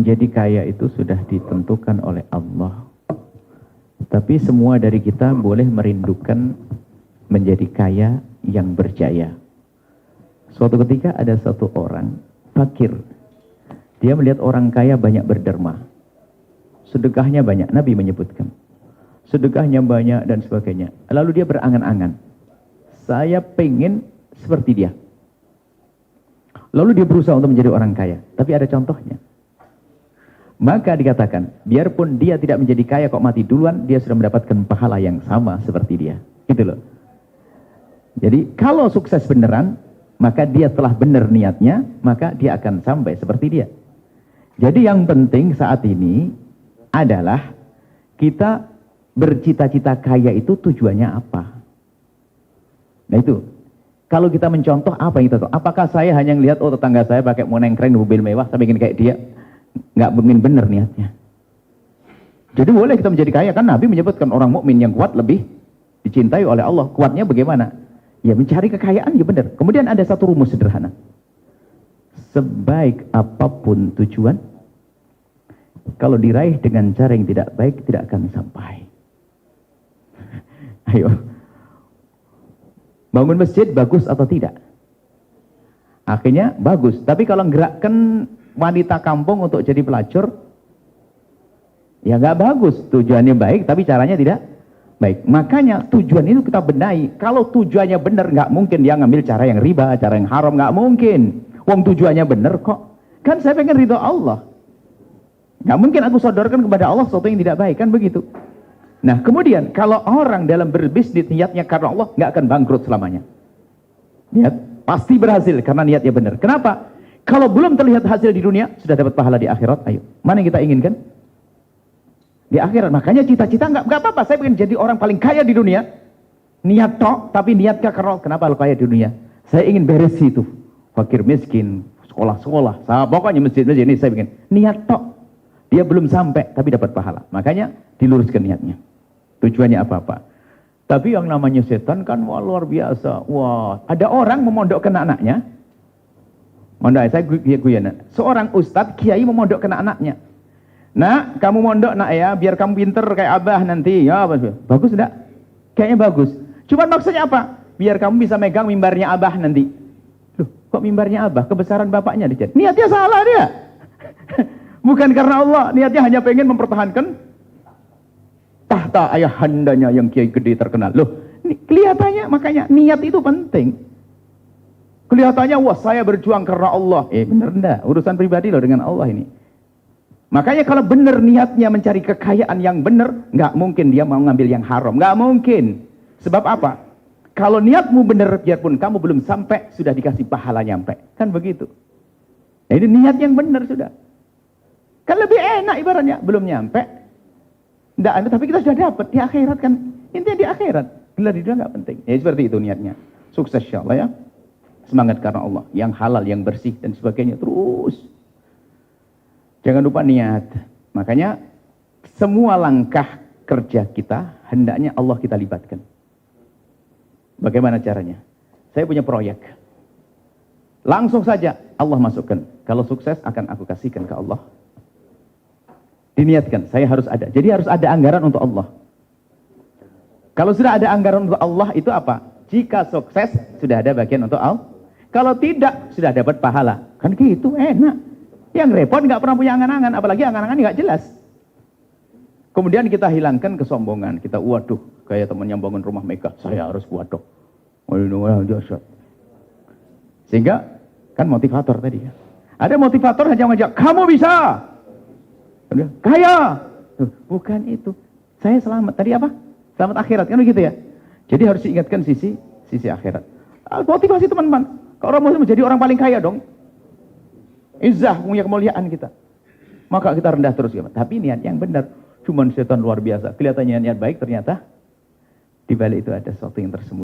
menjadi kaya itu sudah ditentukan oleh Allah. Tapi semua dari kita boleh merindukan menjadi kaya yang berjaya. Suatu ketika ada satu orang fakir. Dia melihat orang kaya banyak berderma. Sedekahnya banyak, Nabi menyebutkan. Sedekahnya banyak dan sebagainya. Lalu dia berangan-angan. Saya pengen seperti dia. Lalu dia berusaha untuk menjadi orang kaya. Tapi ada contohnya. Maka dikatakan, biarpun dia tidak menjadi kaya kok mati duluan, dia sudah mendapatkan pahala yang sama seperti dia. Gitu loh. Jadi kalau sukses beneran, maka dia telah benar niatnya, maka dia akan sampai seperti dia. Jadi yang penting saat ini adalah kita bercita-cita kaya itu tujuannya apa? Nah itu, kalau kita mencontoh apa yang kita tahu? Apakah saya hanya melihat, oh tetangga saya pakai moneng keren, mobil mewah, saya ingin kayak dia? Nggak mungkin benar niatnya. Jadi boleh kita menjadi kaya, kan Nabi menyebutkan orang mukmin yang kuat lebih dicintai oleh Allah. Kuatnya bagaimana? Ya mencari kekayaan, ya benar. Kemudian ada satu rumus sederhana. Sebaik apapun tujuan, kalau diraih dengan cara yang tidak baik, tidak akan sampai. Ayo. Bangun masjid bagus atau tidak? Akhirnya bagus. Tapi kalau gerakkan wanita kampung untuk jadi pelacur, ya nggak bagus. Tujuannya baik, tapi caranya tidak baik. Makanya tujuan itu kita benahi. Kalau tujuannya benar, nggak mungkin dia ngambil cara yang riba, cara yang haram, nggak mungkin. Wong tujuannya benar kok. Kan saya pengen ridho Allah. Nggak mungkin aku sodorkan kepada Allah sesuatu yang tidak baik, kan begitu. Nah kemudian kalau orang dalam berbisnis niatnya karena Allah, nggak akan bangkrut selamanya. Niat pasti berhasil karena niatnya benar. Kenapa? Kalau belum terlihat hasil di dunia, sudah dapat pahala di akhirat. Ayo, mana yang kita inginkan? Di akhirat. Makanya cita-cita nggak apa-apa. Saya pengen jadi orang paling kaya di dunia. Niat tok, tapi niatnya karena kenapa lo kaya di dunia? Saya ingin beres itu. Fakir miskin, sekolah-sekolah, pokoknya masjid-masjid ini saya pengen. Niat tok. Dia belum sampai, tapi dapat pahala. Makanya diluruskan niatnya. Tujuannya apa-apa. Tapi yang namanya setan kan wah, luar biasa. Wah, ada orang memondokkan anaknya. Mondok, saya guyon. Seorang ustadz kiai memondokkan anaknya. Nak, kamu mondok nak ya, biar kamu pinter kayak abah nanti. Ya, bagus enggak? Kayaknya bagus. Cuma maksudnya apa? Biar kamu bisa megang mimbarnya abah nanti. Loh, kok mimbarnya abah? Kebesaran bapaknya dicet. Niatnya salah dia. Bukan karena Allah, niatnya hanya pengen mempertahankan tahta ayahandanya yang kiai gede terkenal. Loh, kelihatannya makanya niat itu penting. Kelihatannya, wah saya berjuang karena Allah. Bener enggak? Urusan pribadi loh dengan Allah ini. Makanya kalau benar niatnya mencari kekayaan yang benar, nggak mungkin dia mau ngambil yang haram. Nggak mungkin. Sebab apa? Kalau niatmu benar, biarpun kamu belum sampai, sudah dikasih pahala nyampe. Kan begitu. Nah, ini niat yang benar sudah. Kan lebih enak ibaratnya. Belum nyampe. Nggak ada, tapi kita sudah dapat. Di akhirat kan. Intinya di akhirat. Gelar di dunia nggak penting. Ya seperti itu niatnya. Sukses insyaAllah ya. Semangat karena Allah, yang halal, yang bersih dan sebagainya terus. Jangan lupa niat. Makanya semua langkah kerja kita hendaknya Allah kita libatkan. Bagaimana caranya? Saya punya proyek. Langsung saja Allah masukkan. Kalau sukses akan aku kasihkan ke Allah. Diniatkan, saya harus ada. Jadi harus ada anggaran untuk Allah. Kalau sudah ada anggaran untuk Allah itu apa? Jika sukses sudah ada bagian untuk Allah. Kalau tidak, sudah dapat pahala. Kan gitu, enak. Yang repot nggak pernah punya angan-angan, apalagi angan-angan nggak jelas. Kemudian kita hilangkan kesombongan. Kita, waduh, kayak teman yang bangun rumah megah, saya harus kuat dong. Sehingga, kan motivator tadi. Ada motivator hanya ngajak, kamu bisa. Kaya. Bukan itu. Saya selamat. Tadi apa? Selamat akhirat, kan begitu ya? Jadi harus diingatkan sisi akhirat. Motivasi teman-teman. Kalau orang muslim menjadi orang paling kaya dong. Izzah, punya kemuliaan kita. Maka kita rendah terus. Ya. Tapi niat yang benar. Cuman setan luar biasa. Kelihatannya niat baik, ternyata di balik itu ada sesuatu yang tersembunyi.